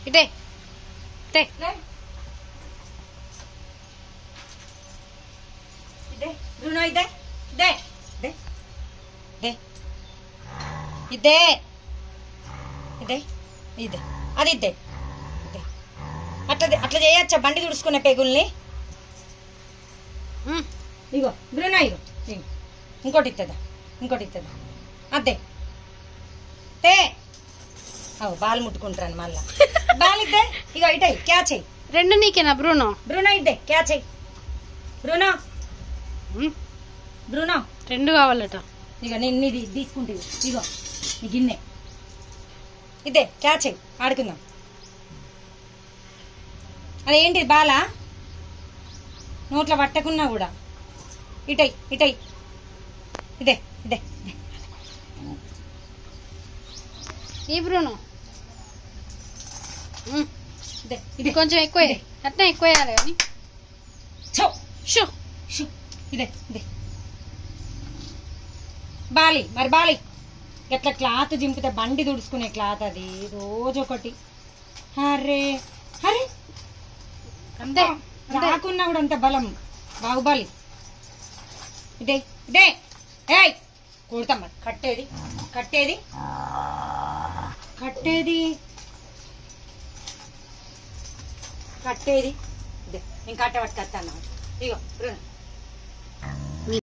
ఇటే ఇటే బ్రూనో ఇదే ఇదే ఇదే ఇదే ఇదే ఇదే అది ఇదే ఇదే అట్లా అట్లా చేయొచ్చా బండి తుడుచుకునే పెగుల్ని ఇగో బ్రూనో ఇగో ఇంకోటి ఇస్తుందా అదే తే అవు బాల్ ముట్టుకుంటాను మళ్ళా బాల్ ఇద్దే ఇగో ఇటే క్యాచ్ అయ్యి రెండు నీకేనా బ్రూనో ఇద్దే క్యాచ్ అయ్యి బ్రూనో రెండు కావాలట ఇక నేను ఇది తీసుకుంటే ఇగో నీ గిన్నె ఇదే క్యాచ్ అయ్యి ఆడుకుందాం అదేంటి బాలా నోట్లో పట్టకున్నా కూడా ఇటై ఇదే ఇదే ఈ బ్రూనో ఇదే ఇది కొంచెం ఎక్కువ అట్లా ఎక్కువ వేయాలి కానీ షో ఇదే బాలి ఎట్లా క్లాత్ జింపితే బండి తుడుచుకునే క్లాత్ అది రోజు ఒకటి అరే అంతే రాకున్నా కూడా అంత బలం బాహుబలి ఇదే ఏయ్ కొడతాం మరి కట్టేది ఇదే నేను కట్ట పట్టుకొస్తాను ఇగో